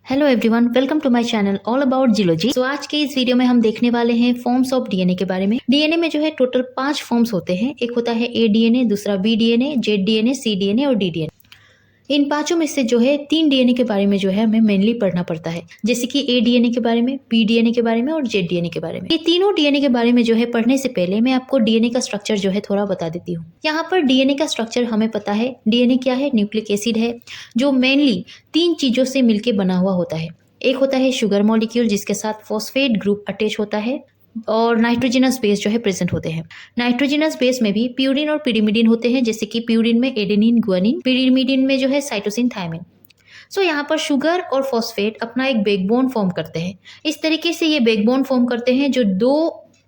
Hello everyone, welcome to my channel all about geology. तो आज के इस वीडियो में हम देखने वाले हैं फॉर्म्स ऑफ डीएनए के बारे में। डीएनए में जो है टोटल 5 फॉर्म्स होते हैं। एक होता है ए डीएनए, दूसरा बी डीएनए, जेड डीएनए, सी डीएनए और डी डीएनए। इन पांचों में से जो है 3 डीएनए के बारे में जो है हमें मेनली पढ़ना पड़ता है, जैसे कि ए डीएनए के बारे में, बी डीएनए के बारे में और जेड डीएनए के बारे में। ये तीनों डीएनए के बारे में जो है पढ़ने से पहले मैं आपको डीएनए का स्ट्रक्चर जो है थोड़ा बता देती हूँ। यहाँ पर डीएनए का स्ट्रक्चर हमें पता है। डीएनए क्या है? न्यूक्लिक एसिड है जो मेनली 3 चीजों से मिलकर बना हुआ होता है। एक होता है शुगर मॉलिक्यूल जिसके साथ फॉस्फेट ग्रुप अटैच होता है और नाइट्रोजनस बेस जो है प्रेजेंट होते हैं। नाइट्रोजनस बेस में भी प्यूरिन और पिरिमिडिन होते हैं, जैसे कि प्यूरिन में एडेनिन गुआनिन, पिरिमिडिन में जो है साइटोसिन थायमिन। सो यहाँ पर शुगर और फॉस्फेट अपना एक बैकबोन फॉर्म करते हैं। इस तरीके से ये बैकबोन फॉर्म करते हैं जो 2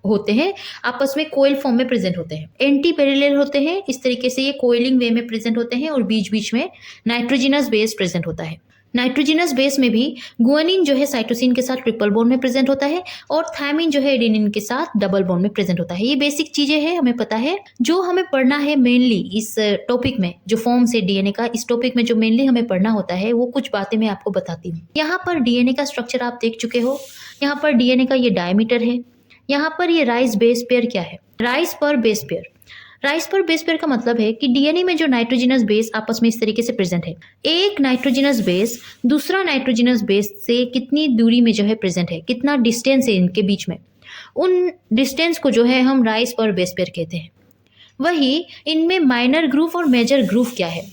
होते हैं आपस में कोयल फॉर्म में प्रेजेंट होते हैं, एंटी पैरेलल होते हैं। इस तरीके से ये कोयलिंग वे में प्रेजेंट होते हैं और बीच बीच में नाइट्रोजनस बेस प्रेजेंट होता है। नाइट्रोजनस बेस में भी गुआनिन जो है साइटोसिन के साथ ट्रिपल बॉन्ड में प्रेजेंट होता है और थायमिन जो है एडेनिन के साथ डबल बॉन्ड में प्रेजेंट होता है। ये बेसिक चीजें हैं, हमें पता है। जो हमें पढ़ना है मेनली इस टॉपिक में, जो फॉर्म से डीएनए का, इस टॉपिक में जो मेनली हमें पढ़ना होता है वो कुछ बातें मैं आपको बताती हूँ। यहाँ पर डीएनए का स्ट्रक्चर आप देख चुके हो। यहाँ पर डीएनए का ये डायमीटर है। यहाँ पर ये राइस बेस पेयर क्या है? राइस पर बेस पेयर। राइस पर बेस पेयर का मतलब है कि डीएनए में जो नाइट्रोजनस बेस आपस में इस तरीके से प्रेजेंट है। एक नाइट्रोजनस बेस दूसरा नाइट्रोजनस बेस से कितनी दूरी में जो है प्रेजेंट है, कितना डिस्टेंस है इनके बीच में, उन डिस्टेंस को जो है हम राइस पर बेस पेयर कहते हैं। वही इनमें माइनर ग्रूव और मेजर ग्रूव क्या है?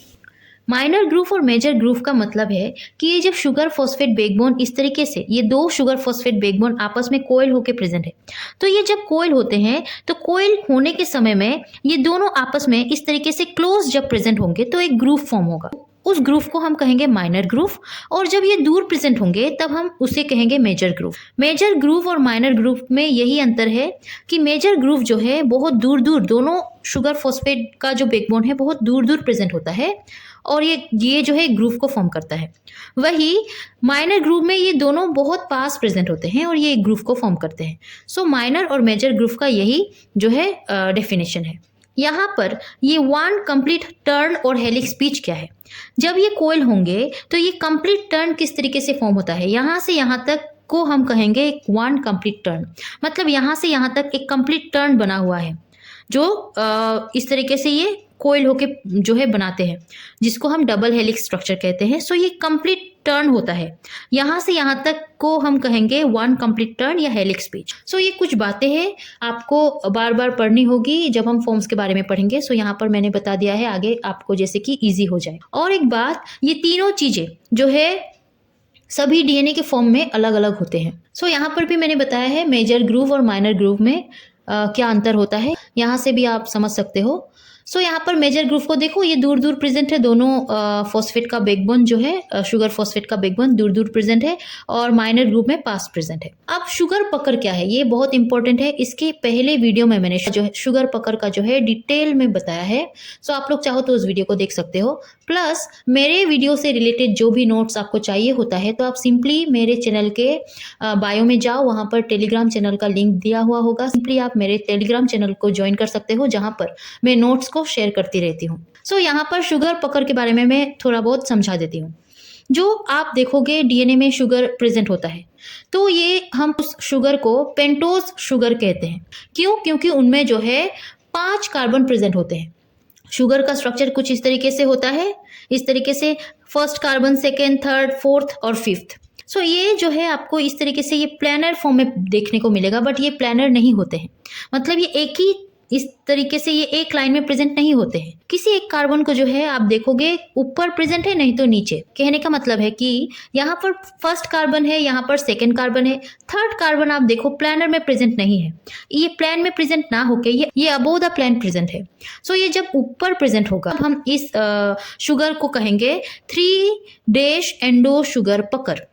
माइनर ग्रूव और मेजर ग्रूव का मतलब है कि ये जब शुगर फॉस्फेट बैकबोन इस तरीके से, ये 2 शुगर फॉस्फेट बैकबोन आपस में कोयल होके प्रेजेंट है, तो ये जब कोयल होते हैं तो कोयल होने के समय में ये दोनों आपस में इस तरीके से क्लोज जब प्रेजेंट होंगे तो एक ग्रूव फॉर्म होगा। उस ग्रूव को हम कहेंगे माइनर ग्रूव, और जब ये दूर प्रेजेंट होंगे तब हम उसे कहेंगे मेजर ग्रूव। मेजर ग्रूव और माइनर ग्रूव में यही अंतर है कि मेजर ग्रूव जो है बहुत दूर दूर, दोनों शुगर फॉस्फेट का जो बैकबोन है बहुत दूर दूर प्रेजेंट होता है और ये जो है ग्रूव को फॉर्म करता है। वही माइनर ग्रूव में ये दोनों बहुत पास प्रेजेंट होते हैं और ये एक ग्रूव को फॉर्म करते हैं। सो माइनर और मेजर ग्रूव का यही जो है डेफिनेशन है। यहाँ पर ये 1 कंप्लीट टर्न और हेलिक्स पिच क्या है? जब ये कोयल होंगे तो ये कंप्लीट टर्न किस तरीके से फॉर्म होता है? यहाँ से यहाँ तक को हम कहेंगे 1 कंप्लीट टर्न, मतलब यहाँ से यहाँ तक एक कंप्लीट टर्न बना हुआ है जो इस तरीके से ये कोयल होके जो है बनाते हैं, जिसको हम डबल हेलिक्स स्ट्रक्चर कहते हैं। सो ये कंप्लीट टर्न होता है। यहाँ से यहाँ तक को हम कहेंगे 1 कंप्लीट टर्न या हेलिक्स पिच। सो ये कुछ बातें हैं आपको बार बार पढ़नी होगी जब हम फॉर्म्स के बारे में पढ़ेंगे। सो यहाँ पर मैंने बता दिया है आगे आपको, जैसे कि इजी हो जाए। और एक बात, ये तीनों चीजें जो है सभी डीएनए के फॉर्म में अलग अलग होते हैं। सो यहाँ पर भी मैंने बताया है मेजर ग्रूव और माइनर ग्रूव में क्या अंतर होता है, यहाँ से भी आप समझ सकते हो। सो यहाँ पर मेजर ग्रूव को देखो, ये दूर दूर प्रेजेंट है। दोनों फॉस्फेट का बैकबोन जो है, शुगर फॉस्फेट का बैकबोन दूर दूर प्रेजेंट है और माइनर ग्रूव में पास प्रेजेंट है। अब शुगर पकड़ क्या है, ये बहुत इंपॉर्टेंट है। इसके पहले वीडियो में मैंने जो है शुगर पकड़ का जो है डिटेल में बताया है। सो आप लोग चाहो तो उस वीडियो को देख सकते हो। प्लस मेरे वीडियो से रिलेटेड जो भी नोट्स आपको चाहिए होता है तो आप सिंपली मेरे चैनल के बायो में जाओ, वहाँ पर टेलीग्राम चैनल का लिंक दिया हुआ होगा। सिंपली आप मेरे टेलीग्राम चैनल को ज्वाइन कर सकते हो, जहाँ पर मैं नोट्स को शेयर करती रहती हूँ। सो यहाँ पर शुगर पकड़ के बारे में मैं थोड़ा बहुत समझा देती हूँ। जो आप देखोगे डीएनए में शुगर प्रेजेंट होता है तो ये हम उस शुगर को पेंटोज शुगर कहते हैं। क्यों? क्योंकि उनमें जो है 5 कार्बन प्रेजेंट होते हैं। शुगर का स्ट्रक्चर कुछ इस तरीके से होता है, इस तरीके से first carbon, second, third, fourth और फिफ्थ। सो ये जो है आपको इस तरीके से ये प्लानर फॉर्म में देखने को मिलेगा, बट ये प्लानर नहीं होते हैं। मतलब ये एक ही इस तरीके से ये एक लाइन में प्रेजेंट नहीं होते हैं। किसी एक कार्बन को जो है आप देखोगे ऊपर प्रेजेंट है, नहीं तो नीचे। कहने का मतलब है कि यहाँ पर फर्स्ट कार्बन है, यहाँ पर सेकंड कार्बन है, थर्ड कार्बन आप देखो प्लानर में प्रेजेंट नहीं है। ये प्लान में प्रेजेंट ना होके ये अबोव द प्लान प्रेजेंट है। सो ये जब ऊपर प्रेजेंट होगा हम इस शुगर को कहेंगे 3' endo sugar pucker.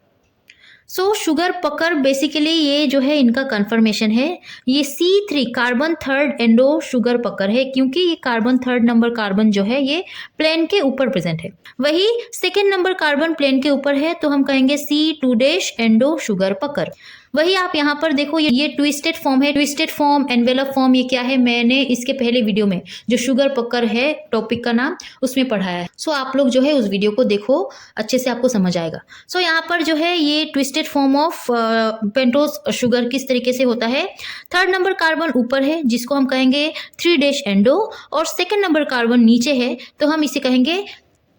So sugar pucker basically ये जो है इनका कन्फर्मेशन है, ये C3 carbon third endo sugar pucker है, क्योंकि ये कार्बन थर्ड नंबर कार्बन जो है ये प्लेन के ऊपर प्रेजेंट है। वही सेकेंड नंबर कार्बन प्लेन के ऊपर है तो हम कहेंगे C2' एंडो शुगर पकर। वही आप यहाँ पर देखो, ये ट्विस्टेड फॉर्म है। ट्विस्टेड फॉर्म, एनवेलप फॉर्म, ये क्या है मैंने इसके पहले वीडियो में जो शुगर पकर है टॉपिक का नाम, उसमें पढ़ाया है। सो आप लोग जो है उस वीडियो को देखो, अच्छे से आपको समझ आएगा। सो यहाँ पर जो है ये twisted form of pentose sugar किस तरीके से होता है। 3rd नंबर कार्बन ऊपर है जिसको हम कहेंगे 3' एंडो, और 2nd नंबर कार्बन नीचे है तो हम इसे कहेंगे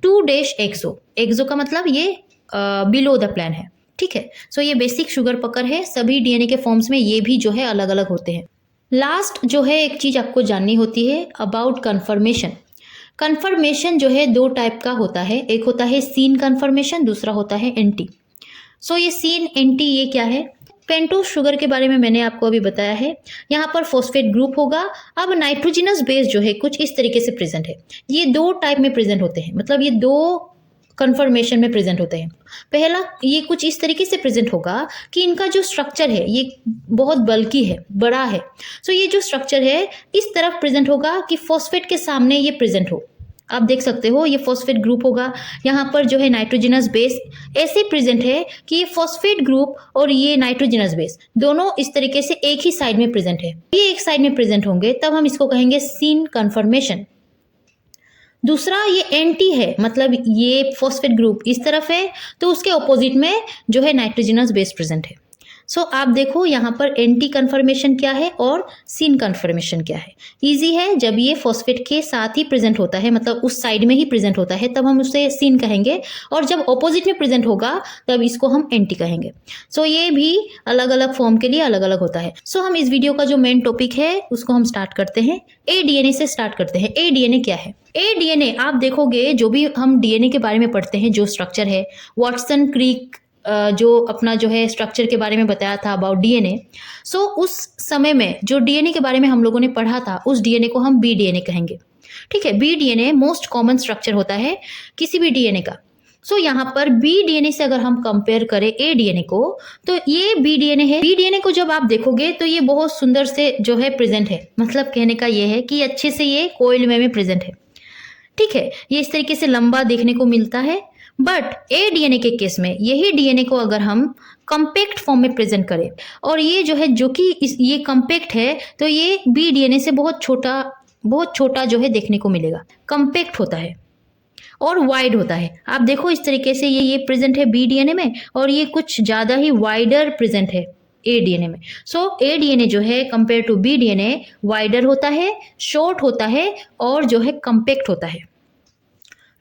2' एक्सो। एक्सो का मतलब ये बिलो द प्लान है, ठीक है। सो ये बेसिक शुगर पकर है। सभी डीएनए के फॉर्म्स में ये भी जो है अलग अलग होते हैं। लास्ट जो है एक चीज आपको जाननी होती है अबाउट कन्फर्मेशन। कन्फर्मेशन जो है 2 टाइप का होता है, एक होता है सीन कन्फर्मेशन, दूसरा होता है एंटी। सो ये सीन एंटी ये क्या है। पेंटोज शुगर के बारे में मैंने आपको अभी बताया है। यहाँ पर फॉस्फेट ग्रुप होगा। अब नाइट्रोजिनस बेस जो है कुछ इस तरीके से प्रेजेंट है। ये 2 टाइप में प्रेजेंट होते हैं, मतलब ये 2 कन्फर्मेशन में प्रेजेंट होते हैं। पहला ये कुछ इस तरीके से प्रेजेंट होगा कि इनका जो स्ट्रक्चर है ये बहुत बल्की है, बड़ा है। सो ये जो स्ट्रक्चर है इस तरफ प्रेजेंट होगा कि फॉस्फेट के सामने ये प्रेजेंट हो। आप देख सकते हो ये फॉस्फेट ग्रुप होगा, यहाँ पर जो है नाइट्रोजिनस बेस ऐसे प्रेजेंट है कि ये फॉस्फेट ग्रुप और ये नाइट्रोजिनस बेस दोनों इस तरीके से एक ही साइड में प्रेजेंट है। ये एक साइड में प्रेजेंट होंगे तब हम इसको कहेंगे सीन कन्फर्मेशन। दूसरा ये एंटी है, मतलब ये फॉस्फेट ग्रुप इस तरफ है तो उसके ऑपोजिट में जो है नाइट्रोजिनस बेस प्रेजेंट है। सो आप देखो यहाँ पर एंटी कन्फर्मेशन क्या है और सीन कन्फर्मेशन क्या है। इजी है, जब ये फॉस्फेट के साथ ही प्रेजेंट होता है, मतलब उस साइड में ही प्रेजेंट होता है, तब हम उसे सीन कहेंगे, और जब ऑपोजिट में प्रेजेंट होगा तब इसको हम एंटी कहेंगे। सो ये भी अलग अलग फॉर्म के लिए अलग अलग होता है। सो हम इस वीडियो का जो मेन टॉपिक है उसको हम स्टार्ट करते हैं। ए डीएनए से स्टार्ट करते हैं। ए डीएनए क्या है। ए डीएनए आप देखोगे, जो भी हम डीएनए के बारे में पढ़ते हैं, जो स्ट्रक्चर है, वाटसन क्रिक जो अपना जो है स्ट्रक्चर के बारे में बताया था अबाउट डीएनए। सो उस समय में जो डीएनए के बारे में हम लोगों ने पढ़ा था उस डीएनए को हम बी डीएनए कहेंगे, ठीक है। B DNA most common structure होता है किसी भी डीएनए का। सो यहाँ पर बी डीएनए से अगर हम कंपेयर करें ए डीएनए को, तो ये बी डीएनए है। बी डीएनए को जब आप देखोगे तो ये बहुत सुंदर से जो है प्रेजेंट है, मतलब कहने का ये है कि अच्छे से ये कोइल में प्रेजेंट है, ठीक है। ये इस तरीके से लंबा देखने को मिलता है। बट ए डीएनए के केस में यही डीएनए को अगर हम कम्पैक्ट फॉर्म में प्रेजेंट करें, और ये जो है जो कि ये कम्पैक्ट है, तो ये बी डीएनए से बहुत छोटा जो है देखने को मिलेगा। कम्पैक्ट होता है और वाइड होता है। आप देखो इस तरीके से ये प्रेजेंट है बी डीएनए में, और ये कुछ ज़्यादा ही वाइडर प्रेजेंट है ए डीएनए में। सो ए डीएनए जो है compare to B DNA wider होता है, शॉर्ट होता है, और जो है कम्पैक्ट होता है।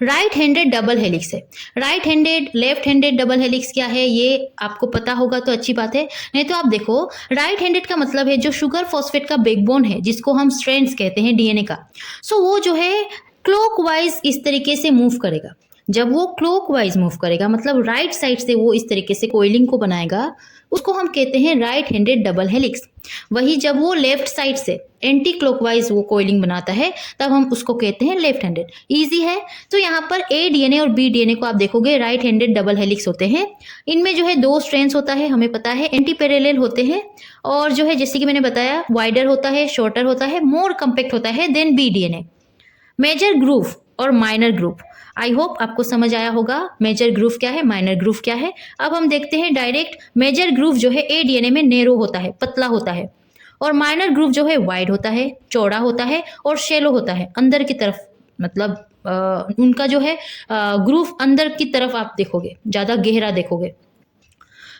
राइट हैंडेड डबल हेलिक्स है। Right handed, left handed double helix क्या है ये आपको पता होगा तो अच्छी बात है, नहीं तो आप देखो राइट हैंडेड का मतलब है जो शुगर फॉस्फेट का बैकबोन है, जिसको हम स्ट्रैंड्स कहते हैं डीएनए का। सो वो जो है क्लॉकवाइज इस तरीके से मूव करेगा। जब वो क्लॉकवाइज मूव करेगा, मतलब राइट साइड से वो इस तरीके से कोइलिंग को बनाएगा, उसको हम कहते हैं राइट हैंडेड डबल हेलिक्स। वही जब वो लेफ्ट साइड से एंटी क्लॉकवाइज वो कोइलिंग बनाता है, तब हम उसको कहते हैं लेफ्ट हैंडेड। इजी है। तो यहाँ पर ए डीएनए और बी डीएनए को आप देखोगे राइट हैंडेड डबल हेलिक्स होते हैं। इनमें जो है 2 स्ट्रैंड्स होता है, हमें पता है, एंटी पैरेलल होते हैं, और जो है जैसे कि मैंने बताया वाइडर होता है, शॉर्टर होता है, मोर कम्पैक्ट होता है than B DNA. Major groove और माइनर ग्रूव, आई होप आपको समझ आया होगा मेजर ग्रूव क्या है, माइनर ग्रूव क्या है। अब हम देखते हैं डायरेक्ट। मेजर ग्रूव जो है ए डीएनए में नैरो होता है, पतला होता है, और माइनर ग्रूव जो है वाइड होता है, चौड़ा होता है, और शैलो होता है, अंदर की तरफ, मतलब उनका जो है ग्रूव अंदर की तरफ आप देखोगे, ज़्यादा गहरा देखोगे।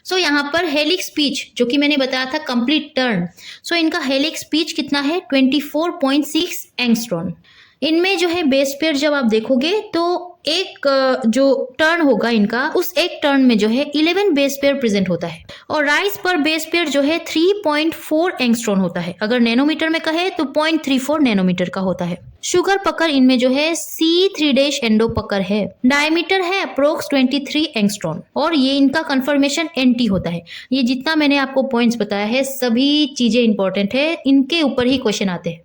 सो यहाँ पर हेलिक्स पिच जो कि मैंने बताया था कंप्लीट टर्न, सो इनका हेलिक्स पिच कितना है 24.6 एंगस्ट्रॉम। इनमें जो है बेस पेयर जब आप देखोगे तो एक जो टर्न होगा इनका, उस एक टर्न में जो है 11 बेस पेयर प्रेजेंट होता है, और राइज पर बेस पेयर जो है 3.4 एंगस्ट्रॉम होता है। अगर नैनोमीटर में कहे तो 0.34 नैनोमीटर का होता है। शुगर पकर इनमें जो है C3' एंडो पकर है। डायमीटर है अप्रोक्स 23 एंगस्ट्रॉम, और ये इनका कन्फर्मेशन एंटी होता है। ये जितना मैंने आपको पॉइंट्स बताया है सभी चीजें इंपॉर्टेंट है, इनके ऊपर ही क्वेश्चन आते हैं।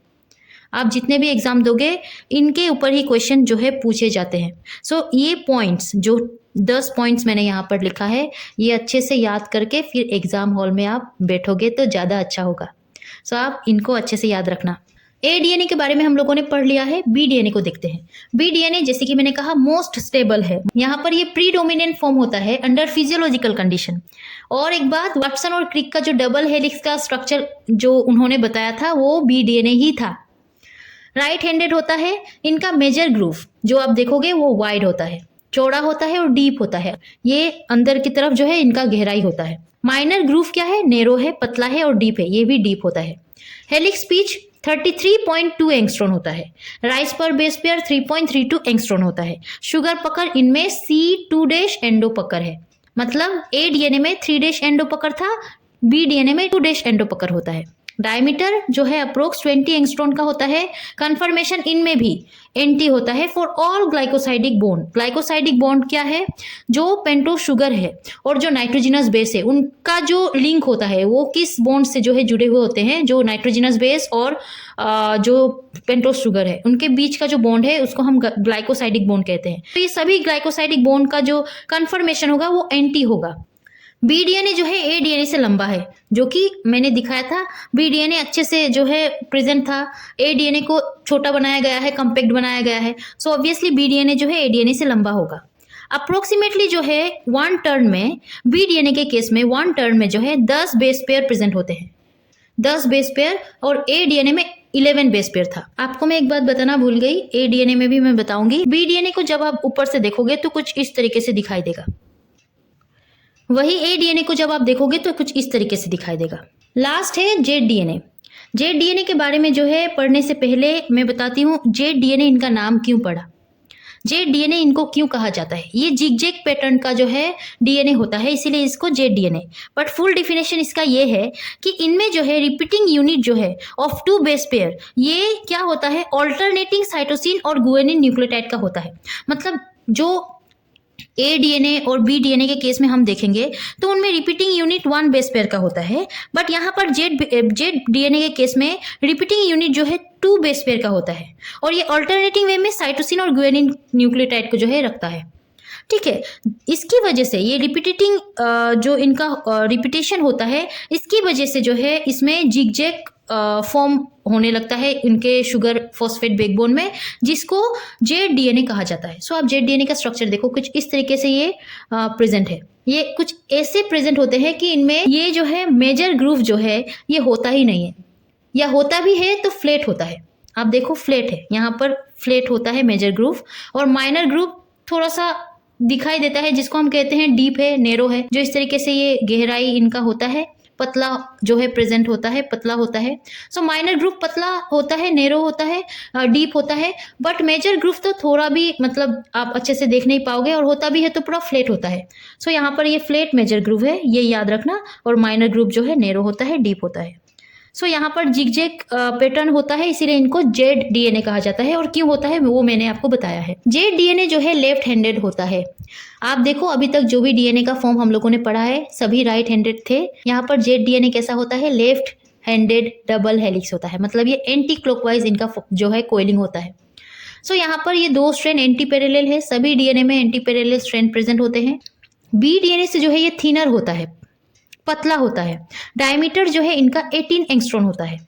आप जितने भी एग्जाम दोगे इनके ऊपर ही क्वेश्चन जो है पूछे जाते हैं। सो ये पॉइंट्स जो 10 पॉइंट्स मैंने यहाँ पर लिखा है, ये अच्छे से याद करके फिर एग्जाम हॉल में आप बैठोगे तो ज़्यादा अच्छा होगा। सो आप इनको अच्छे से याद रखना। ए डीएनए के बारे में हम लोगों ने पढ़ लिया है। बी डीएनए को देखते हैं। बी डीएनए जैसे कि मैंने कहा मोस्ट स्टेबल है। यहाँ पर ये प्रीडोमिनेंट फॉर्म होता है अंडर फिजियोलॉजिकल कंडीशन। और एक बात, वाटसन और क्रिक का जो डबल हेलिक्स का स्ट्रक्चर जो उन्होंने बताया था वो बी डीएनए ही था। राइट हैंडेड होता है। इनका मेजर ग्रूव जो आप देखोगे वो वाइड होता है, चौड़ा होता है और डीप होता है। ये अंदर की तरफ जो है इनका गहराई होता है। माइनर ग्रूव क्या है, नैरो है, पतला है और डीप है, ये भी डीप होता है। हेलिक्स पिच 33.2 एंगस्ट्रॉन होता है। राइस पर बेस पेयर 3.32 एंगस्ट्रॉन होता है। शुगर पकड़ इनमें C2' एंडो पकड़ है, मतलब ए डीएनए में 3' एंडो पकड़ था, बी डीएनए में 2' एंडो पकड़ होता है। डायमीटर जो है अप्रोक्स 20 एंगस्ट्रॉन का होता है। कन्फर्मेशन इनमें भी एंटी होता है for all glycosidic bond. Glycosidic bond क्या है, जो पेंटोस शुगर है और जो नाइट्रोजिनस बेस है उनका जो लिंक होता है वो किस बॉन्ड से जो है जुड़े हुए होते हैं, जो नाइट्रोजिनस बेस और जो पेंटोस शुगर है उनके बीच का जो बॉन्ड है उसको हम ग्लाइकोसाइडिक बॉन्ड कहते हैं। तो ये सभी ग्लाइकोसाइडिक बॉन्ड का जो कन्फर्मेशन होगा वो एंटी होगा। बी डीएनए जो है ए डीएनए से लंबा है, जो कि मैंने दिखाया था। बी डीएनए अच्छे से जो है प्रेजेंट था, ए डीएनए को छोटा बनाया गया है, कम्पैक्ट बनाया गया है। सो ऑब्वियसली बी डीएनए जो है ए डीएनए से लंबा होगा। अप्रोक्सीमेटली जो है 1 टर्न में, बी डीएनए के केस में 1 टर्न में जो है 10 बेस पेयर प्रेजेंट होते हैं, 10 बेस पेयर, और ए डीएनए में 11 बेस पेयर था। आपको मैं एक बात बताना भूल गई, ए डीएनए में भी मैं बताऊंगी। बी डीएनए को जब आप ऊपर से देखोगे तो कुछ इस तरीके से दिखाई देगा, वही ए डीएनए को जब आप देखोगे तो कुछ इस तरीके से दिखाई देगा। लास्ट है जेड डीएनए। जेड डीएनए के बारे में जो है पढ़ने से पहले मैं बताती हूँ जेड डीएनए इनका नाम क्यों पड़ा, जेड डीएनए इनको क्यों कहा जाता है। ये जिगजैग पैटर्न का जो है डीएनए होता है, इसीलिए इसको Z DNA. But full definition इसका ये है कि इनमें जो है रिपीटिंग यूनिट जो है ऑफ 2 बेस पेयर, ये क्या होता है, ऑल्टरनेटिंग साइटोसिन और गुआनिन न्यूक्लियोटाइड का होता है। मतलब जो ए डीएनए और बी डीएनए के केस में हम देखेंगे तो उनमें रिपीटिंग यूनिट 1 बेस पेयर का होता है, बट यहाँ पर जेड डीएनए के केस में रिपीटिंग यूनिट जो है 2 बेस पेयर का होता है, और ये अल्टरनेटिंग वे में साइटोसिन और गुआनिन न्यूक्लियोटाइड को जो है रखता है। ठीक है, इसकी वजह से ये रिपीटिंग जो इनका रिपीटेशन होता है, इसकी वजह से जो है इसमें जिगजैग फॉर्म होने लगता है इनके शुगर फॉस्फेट बैकबोन में, जिसको जेड डीएनए कहा जाता है। सो आप जेड डीएनए का स्ट्रक्चर देखो, कुछ इस तरीके से ये प्रेजेंट है। ये कुछ ऐसे प्रेजेंट होते हैं कि इनमें ये जो है मेजर ग्रूव जो है ये होता ही नहीं है, या होता भी है तो फ्लैट होता है। आप देखो फ्लैट है, यहाँ पर फ्लैट होता है मेजर ग्रूव, और माइनर ग्रूव थोड़ा सा दिखाई देता है जिसको हम कहते हैं डीप है, नैरो है। जो इस तरीके से ये गहराई इनका होता है, पतला जो है प्रेजेंट होता है, पतला होता है। सो माइनर ग्रुप पतला होता है, नैरो होता है, डीप होता है। बट मेजर ग्रुप तो थोड़ा भी मतलब आप अच्छे से देख नहीं पाओगे, और होता भी है तो पूरा फ्लैट होता है। सो यहाँ पर ये फ्लैट मेजर ग्रुप है, ये याद रखना। और माइनर ग्रुप जो है नैरो होता है, डीप होता है। सो यहाँ पर जिगजैग पैटर्न होता है, इसीलिए इनको जेड डीएनए कहा जाता है। और क्यों होता है वो मैंने आपको बताया है। जेड डीएनए जो है लेफ्ट हैंडेड होता है। आप देखो अभी तक जो भी डीएनए का फॉर्म हम लोगों ने पढ़ा है सभी राइट हैंडेड थे। यहाँ पर जेड डीएनए कैसा होता है, लेफ्ट हैंडेड डबल हेलिक्स होता है। मतलब ये एंटी क्लॉकवाइज इनका जो है कोइलिंग होता है। सो यहाँ पर ये 2 स्ट्रैंड एंटी पैरेलल है, सभी डीएनए में एंटी पैरेलल स्ट्रैंड प्रेजेंट होते हैं। बी डीएनए से जो है ये थिनर होता है, पतला होता है। डायमीटर जो है इनका 18 एंगस्ट्रॉन होता है,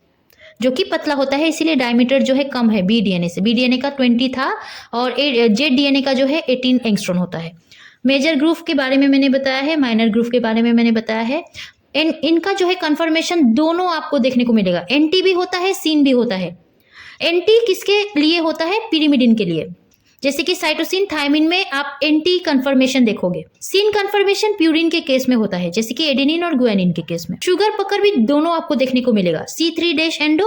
जो कि पतला होता है, इसीलिए डायमीटर जो है कम है बी डीएनए से। बी डीएनए का 20 था और जेड डीएनए का जो है 18 एंगस्ट्रॉन होता है। मेजर ग्रुप के बारे में मैंने बताया है, माइनर ग्रुप के बारे में मैंने बताया है। इनका जो है कन्फर्मेशन दोनों आपको देखने को मिलेगा, एंटी भी होता है, सीन भी होता है। एंटी किसके लिए होता है, पिरिमिडिन के लिए। जैसे कि साइटोसिन थायमिन में आप एंटी कन्फर्मेशन देखोगे। सीन कन्फर्मेशन प्यूरिन के केस में होता है, जैसे कि एडेनिन और गुआनिन के केस में। शुगर पकड़ भी दोनों आपको देखने को मिलेगा, C3' एंडो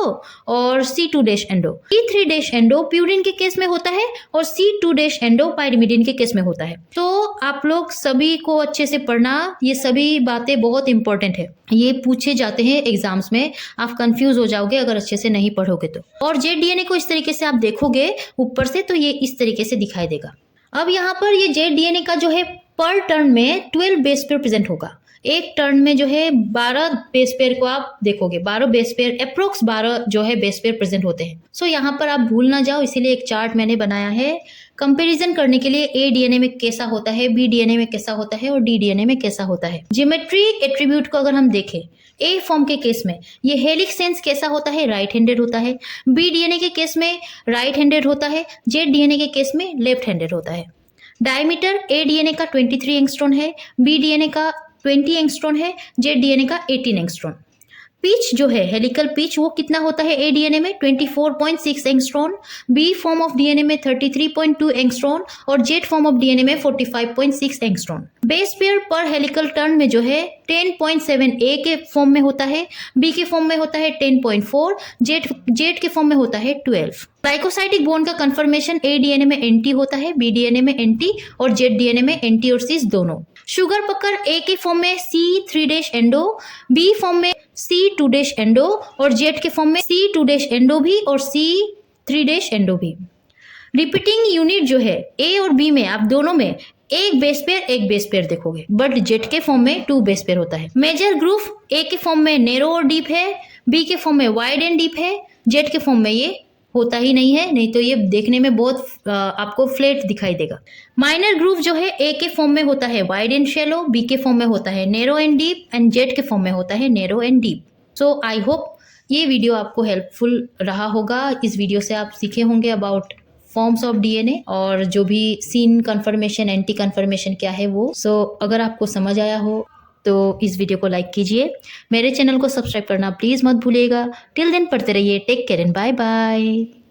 और C2' endo. C3' endo purine के केस में होता है और C2' एंडो पायरिमिडिन के केस में होता है। तो आप लोग सभी को अच्छे से पढ़ना, ये सभी बातें बहुत इंपॉर्टेंट है, ये पूछे जाते हैं एग्जाम्स में। आप कंफ्यूज हो जाओगे अगर अच्छे से नहीं पढ़ोगे तो। और जेड डीएनए को इस तरीके से आप देखोगे ऊपर से तो ये इस तरीके से दिखाई देगा। अब यहाँ पर ये जेड डीएनए का जो है पर टर्न में 12 बेस पेयर प्रेजेंट होगा। एक टर्न में जो है 12 बेस पेयर को आप देखोगे, 12 बेस पेयर, अप्रोक्स 12 जो है बेस पेयर प्रेजेंट होते हैं। सो यहाँ पर आप भूल ना जाओ, इसीलिए एक चार्ट मैंने बनाया है कंपैरिजन करने के लिए, ए डीएनए में कैसा होता है, बी डीएनए में कैसा होता है और डी डीएनए में कैसा होता है। ज्योमेट्री एट्रीब्यूट को अगर हम देखें, ए फॉर्म के केस में ये हेलिक्स सेंस कैसा होता है, राइट हैंडेड होता है। बी डीएनए के केस में राइट हैंडेड होता है। जेड डीएनए के केस में लेफ्ट हैंडेड होता है। डायमीटर ए डीएनए का 23 एंगस्ट्रॉन है, बी डीएनए का 20 एंगस्ट्रॉन है, जेड डीएनए का 18 एंगस्ट्रॉन। पिच जो है हेलिकल पिच वो कितना होता है ए डीएनए में 24.6 angstrom, B form of DNA में 33.2 एंगस्ट्रॉन और जेड फॉर्म ऑफ डीएनए में 45.6 एंगस्ट्रॉन। बेस पेयर पर हेलिकल टर्न में जो है 10.7 ए के फॉर्म में होता है, बी के फॉर्म में होता है 10.4, जेड के फॉर्म में होता है 12। ग्लाइकोसाइडिक बॉन्ड का कंफर्मेशन ए डीएनए में एंटी होता है, बी डीएनए में एंटी और जेड डीएनए में एंटी और सिस दोनों। शुगर पकड़ ए के फॉर्म में C3 एंडो, बी फॉर्म में C2 एंडो और जेड के फॉर्म में C2 एंडो भी और C3 एंडो भी। रिपीटिंग यूनिट जो है ए और बी में आप दोनों में एक बेस पेयर देखोगे, बट जेड के फॉर्म में 2 बेस पेयर होता है। मेजर ग्रुप ए के फॉर्म में नैरो और डीप है, बी के फॉर्म में वाइड एंड डीप है, जेड के फॉर्म में ये होता ही नहीं है, नहीं तो ये देखने में बहुत आपको फ्लैट दिखाई देगा। माइनर ग्रुव जो है ए के फॉर्म में होता है वाइड एंड शैलो, बी के फॉर्म में होता है narrow and deep and Z के फॉर्म में होता है narrow and deep. So I hope ये वीडियो आपको हेल्पफुल रहा होगा। इस वीडियो से आप सीखे होंगे अबाउट फॉर्म्स ऑफ डीएनए और जो भी सीन कन्फर्मेशन, एंटी कन्फर्मेशन क्या है वो। सो अगर आपको समझ आया हो तो इस वीडियो को लाइक कीजिए, मेरे चैनल को सब्सक्राइब करना प्लीज़ मत भूलिएगा। टिल देन पढ़ते रहिए, take care and bye bye.